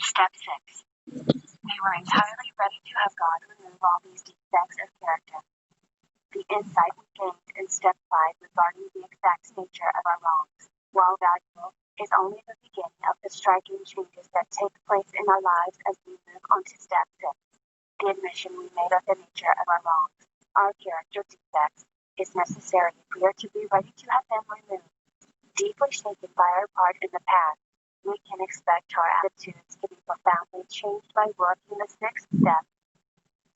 Step 6. We were entirely ready to have God remove all these defects of character. The insight we gained in Step 5 regarding the exact nature of our wrongs, while valuable, is only the beginning of the striking changes that take place in our lives as we move on to Step 6. The admission we made of the nature of our wrongs, our character defects, is necessary if we are to be ready to have them removed. Deeply shaken by our part in the past, we can expect our attitudes to be profoundly changed by working the 6th step.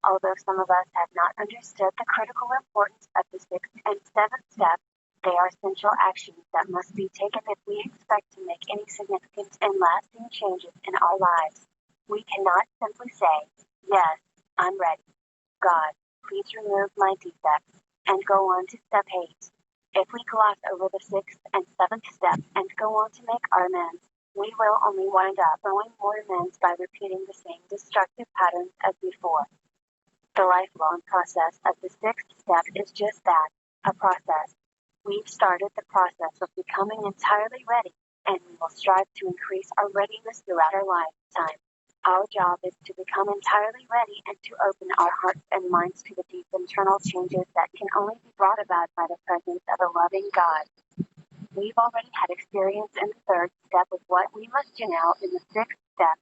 Although some of us have not understood the critical importance of the 6th and 7th step, they are essential actions that must be taken if we expect to make any significant and lasting changes in our lives. We cannot simply say, "Yes, I'm ready. God, please remove my defects," and go on to Step 8. If we gloss over the 6th and 7th steps and go on to make our amends, we will only wind up owing more amends by repeating the same destructive patterns as before. The lifelong process of the 6th step is just that, a process. We've started the process of becoming entirely ready, and we will strive to increase our readiness throughout our lifetime. Our job is to become entirely ready and to open our hearts and minds to the deep internal changes that can only be brought about by the presence of a loving God. We've already had experience in the 3rd step of what we must do now in the 6th step.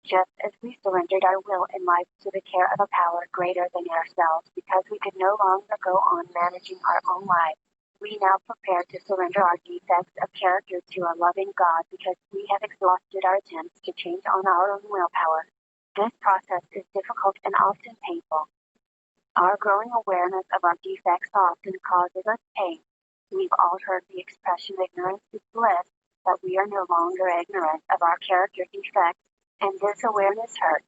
Just as we surrendered our will and life to the care of a power greater than ourselves because we could no longer go on managing our own lives, we now prepare to surrender our defects of character to a loving God because we have exhausted our attempts to change on our own willpower. This process is difficult and often painful. Our growing awareness of our defects often causes us pain. We've all heard the expression ignorance is bliss, but we are no longer ignorant of our character defects, and this awareness hurts.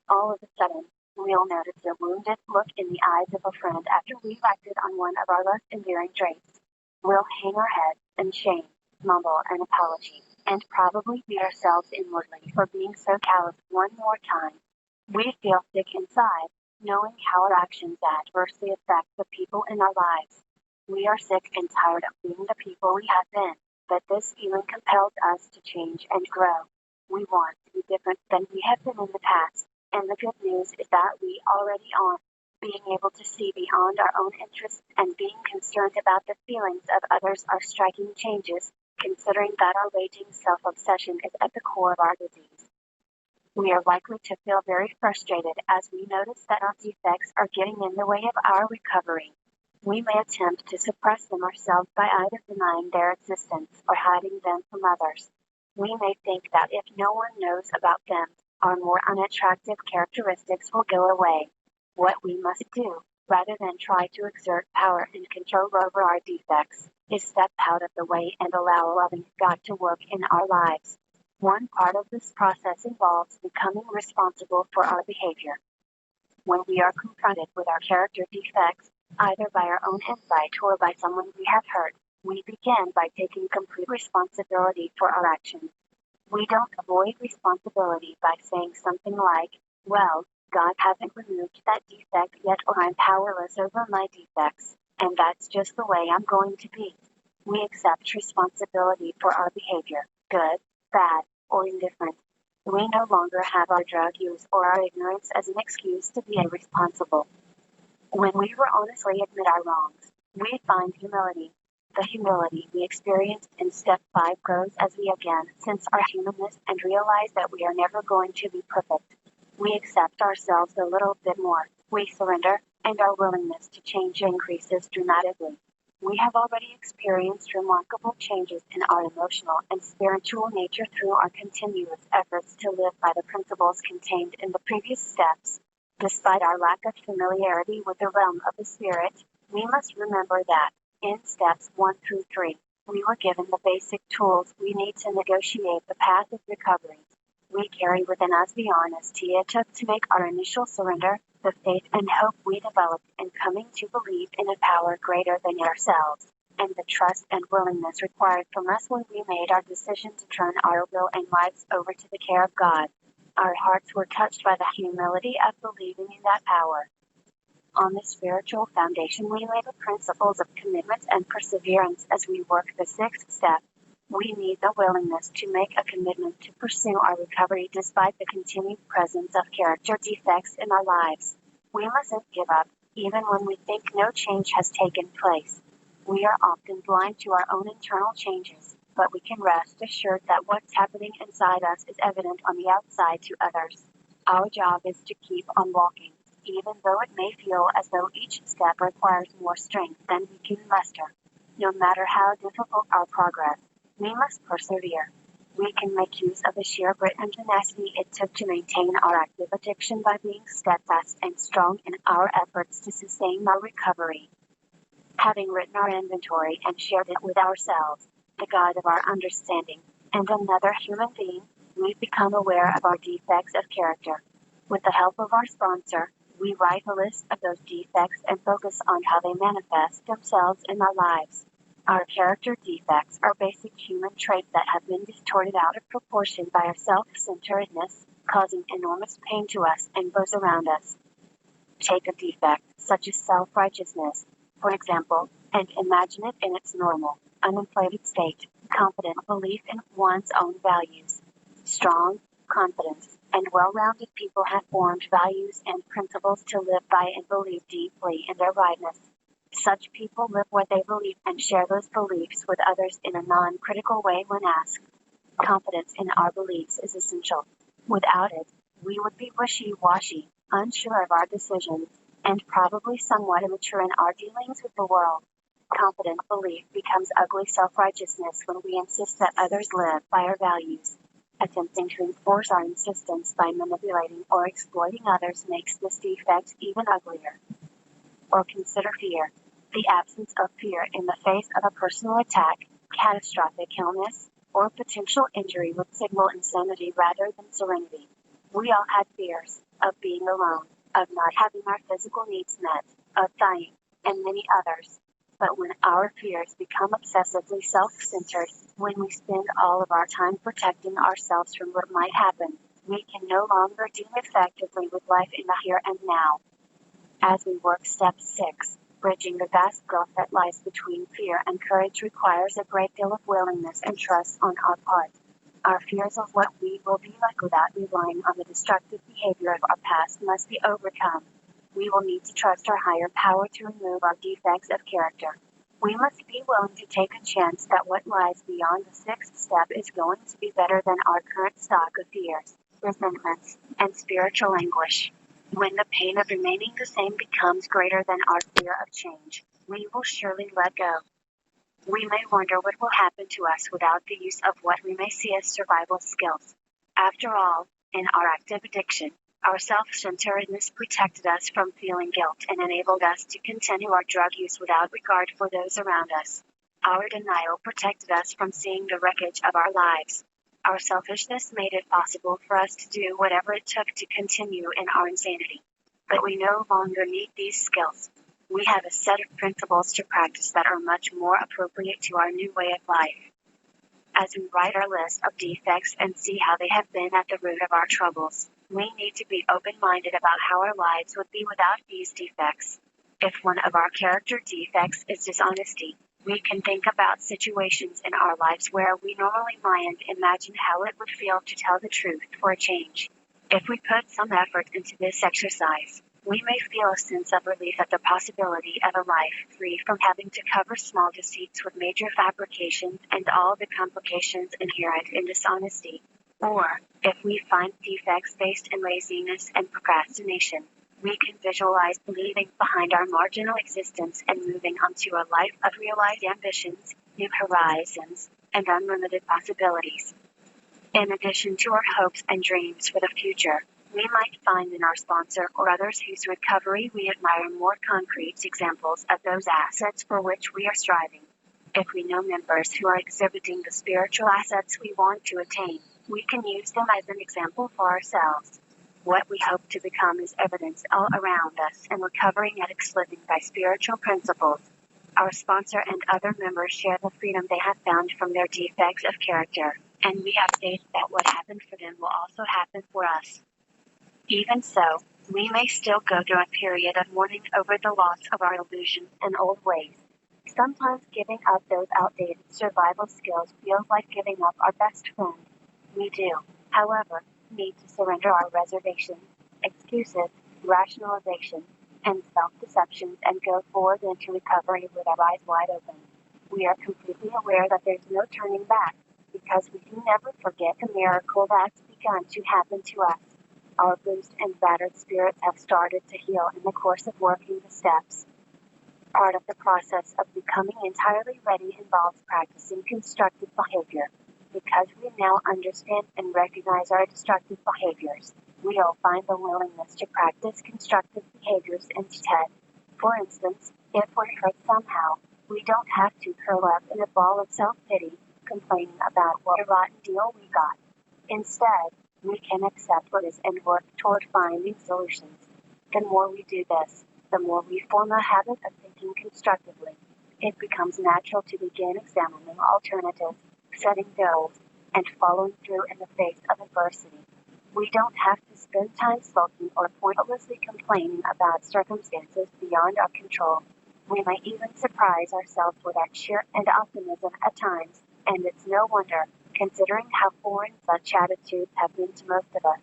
All of a sudden, we'll notice a wounded look in the eyes of a friend after we've acted on one of our less endearing traits. We'll hang our heads in shame, mumble an apology, and probably beat ourselves inwardly for being so callous one more time. We feel sick inside, knowing how our actions adversely affect the people in our lives. We are sick and tired of being the people we have been, but this feeling compels us to change and grow. We want to be different than we have been in the past, and the good news is that we already are. Being able to see beyond our own interests and being concerned about the feelings of others are striking changes, considering that our raging self-obsession is at the core of our disease. We are likely to feel very frustrated as we notice that our defects are getting in the way of our recovery. We may attempt to suppress them ourselves by either denying their existence or hiding them from others. We may think that if no one knows about them, our more unattractive characteristics will go away. What we must do, rather than try to exert power and control over our defects, is step out of the way and allow a loving God to work in our lives. One part of this process involves becoming responsible for our behavior. When we are confronted with our character defects, either by our own insight or by someone we have hurt, we begin by taking complete responsibility for our actions. We don't avoid responsibility by saying something like, "Well, God hasn't removed that defect yet, or I'm powerless over my defects, and that's just the way I'm going to be." We accept responsibility for our behavior, good, bad, or indifferent. We no longer have our drug use or our ignorance as an excuse to be irresponsible. When we will honestly admit our wrongs, we find humility. The humility we experienced in Step 5 grows as we again sense our humanness and realize that we are never going to be perfect. We accept ourselves a little bit more, we surrender, and our willingness to change increases dramatically. We have already experienced remarkable changes in our emotional and spiritual nature through our continuous efforts to live by the principles contained in the previous steps. Despite our lack of familiarity with the realm of the spirit, we must remember that, in steps 1 through 3, we were given the basic tools we need to negotiate the path of recovery. We carry within us the honesty it took to make our initial surrender, the faith and hope we developed in coming to believe in a power greater than ourselves, and the trust and willingness required from us when we made our decision to turn our will and lives over to the care of God. Our hearts were touched by the humility of believing in that power. On this spiritual foundation we lay the principles of commitment and perseverance as we work the 6th step. We need the willingness to make a commitment to pursue our recovery despite the continued presence of character defects in our lives. We mustn't give up, even when we think no change has taken place. We are often blind to our own internal changes, but we can rest assured that what's happening inside us is evident on the outside to others. Our job is to keep on walking, even though it may feel as though each step requires more strength than we can muster. No matter how difficult our progress, we must persevere. We can make use of the sheer grit and tenacity it took to maintain our active addiction by being steadfast and strong in our efforts to sustain our recovery. Having written our inventory and shared it with ourselves, the God of our understanding, and another human being, we've become aware of our defects of character. With the help of our sponsor, we write a list of those defects and focus on how they manifest themselves in our lives. Our character defects are basic human traits that have been distorted out of proportion by our self-centeredness, causing enormous pain to us and those around us. Take a defect, such as self-righteousness, for example, and imagine it in its normal, uninflated state, confident belief in one's own values. Strong, confident, and well-rounded people have formed values and principles to live by and believe deeply in their rightness. Such people live what they believe and share those beliefs with others in a non-critical way when asked. Confidence in our beliefs is essential. Without it, we would be wishy-washy, unsure of our decisions, and probably somewhat immature in our dealings with the world. Confident belief becomes ugly self-righteousness when we insist that others live by our values. Attempting to enforce our insistence by manipulating or exploiting others makes this defect even uglier. Or consider fear. The absence of fear in the face of a personal attack, catastrophic illness, or potential injury would signal insanity rather than serenity. We all had fears of being alone, of not having our physical needs met, of dying, and many others. But when our fears become obsessively self-centered, when we spend all of our time protecting ourselves from what might happen, we can no longer deal effectively with life in the here and now. As we work step 6, bridging the vast gulf that lies between fear and courage requires a great deal of willingness and trust on our part. Our fears of what we will be like without relying on the destructive behavior of our past must be overcome. We will need to trust our higher power to remove our defects of character. We must be willing to take a chance that what lies beyond the 6th step is going to be better than our current stock of fears, resentments, and spiritual anguish. When the pain of remaining the same becomes greater than our fear of change, we will surely let go. We may wonder what will happen to us without the use of what we may see as survival skills. After all, in our active addiction, our self-centeredness protected us from feeling guilt and enabled us to continue our drug use without regard for those around us. Our denial protected us from seeing the wreckage of our lives. Our selfishness made it possible for us to do whatever it took to continue in our insanity. But we no longer need these skills. We have a set of principles to practice that are much more appropriate to our new way of life. As we write our list of defects and see how they have been at the root of our troubles, we need to be open-minded about how our lives would be without these defects. If one of our character defects is dishonesty, we can think about situations in our lives where we normally lie and imagine how it would feel to tell the truth for a change. If we put some effort into this exercise, we may feel a sense of relief at the possibility of a life free from having to cover small deceits with major fabrications and all the complications inherent in dishonesty. Or, if we find defects based in laziness and procrastination, we can visualize leaving behind our marginal existence and moving on to a life of realized ambitions, new horizons, and unlimited possibilities. In addition to our hopes and dreams for the future, we might find in our sponsor or others whose recovery we admire more concrete examples of those assets for which we are striving. If we know members who are exhibiting the spiritual assets we want to attain, we can use them as an example for ourselves. What we hope to become is evidence all around us and recovering addicts living by spiritual principles. Our sponsor and other members share the freedom they have found from their defects of character, and we have faith that what happened for them will also happen for us. Even so, we may still go through a period of mourning over the loss of our illusions and old ways. Sometimes giving up those outdated survival skills feels like giving up our best friend. We do, however, need to surrender our reservations, excuses, rationalization, and self-deceptions and go forward into recovery with our eyes wide open. We are completely aware that there's no turning back, because we can never forget the miracle that's begun to happen to us. Our bruised and battered spirits have started to heal in the course of working the steps. Part of the process of becoming entirely ready involves practicing constructive behavior. Because we now understand and recognize our destructive behaviors, we'll find the willingness to practice constructive behaviors instead. For instance, if we're hurt somehow, we don't have to curl up in a ball of self-pity, complaining about what a rotten deal we got. Instead, we can accept what is and work toward finding solutions. The more we do this, the more we form a habit of thinking constructively. It becomes natural to begin examining alternatives, setting goals, and following through in the face of adversity. We don't have to spend time sulking or pointlessly complaining about circumstances beyond our control. We might even surprise ourselves with our cheer and optimism at times, and it's no wonder, considering how foreign such attitudes have been to most of us.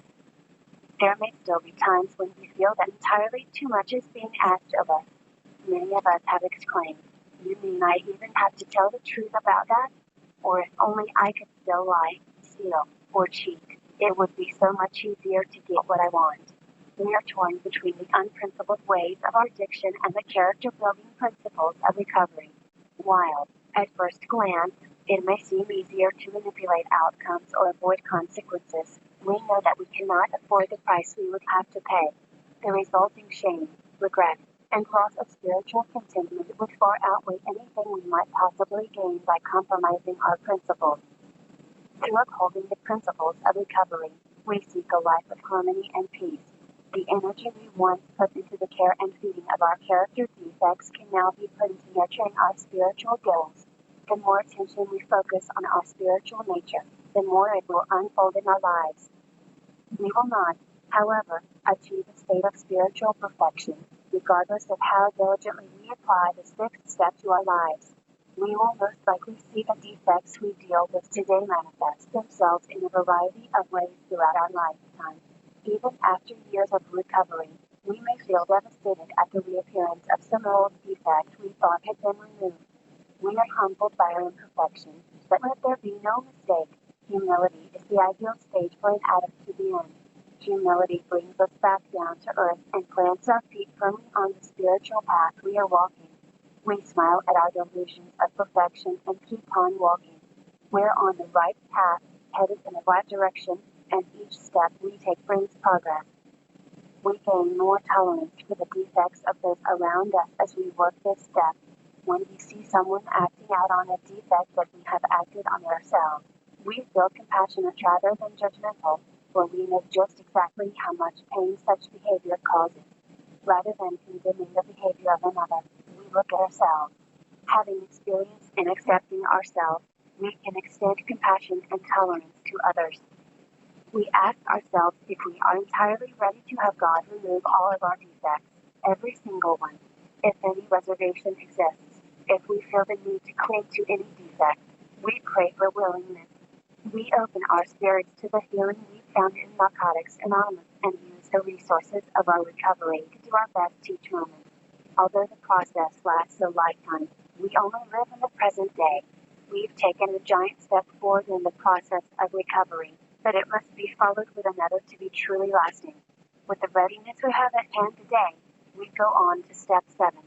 There may still be times when we feel that entirely too much is being asked of us. Many of us have exclaimed, "You mean I even have to tell the truth about that? Or if only I could still lie, steal, or cheat, it would be so much easier to get what I want." We are torn between the unprincipled ways of our addiction and the character-building principles of recovery. While, at first glance, it may seem easier to manipulate outcomes or avoid consequences, we know that we cannot afford the price we would have to pay. The resulting shame, regret, and loss of spiritual contentment would far outweigh anything we might possibly gain by compromising our principles. Through upholding the principles of recovery, we seek a life of harmony and peace. The energy we once put into the care and feeding of our character defects can now be put into nurturing our spiritual goals. The more attention we focus on our spiritual nature, the more it will unfold in our lives. We will not, however, achieve a state of spiritual perfection, regardless of how diligently we apply the sixth step to our lives. We will most likely see the defects we deal with today manifest themselves in a variety of ways throughout our lifetime. Even after years of recovery, we may feel devastated at the reappearance of some old defect we thought had been removed. We are humbled by our imperfection, but let there be no mistake, humility is the ideal stage for an addict to be in. Humility brings us back down to earth and plants our feet firmly on the spiritual path we are walking. We smile at our delusions of perfection and keep on walking. We're on the right path, headed in the right direction, and each step we take brings progress. We gain more tolerance for the defects of those around us as we work this step. When we see someone acting out on a defect that we have acted on ourselves, we feel compassionate rather than judgmental, for we know just exactly how much pain such behavior causes. Rather than condemning the behavior of another, we look at ourselves. Having experience in accepting ourselves, we can extend compassion and tolerance to others. We ask ourselves if we are entirely ready to have God remove all of our defects, every single one. If any reservation exists, if we feel the need to cling to any defect, we pray for willingness. We open our spirits to the healing we found in Narcotics Anonymous and use the resources of our recovery to do our best each moment. Although the process lasts a lifetime, we only live in the present day. We've taken a giant step forward in the process of recovery, but it must be followed with another to be truly lasting. With the readiness we have at hand today, we go on to step 7.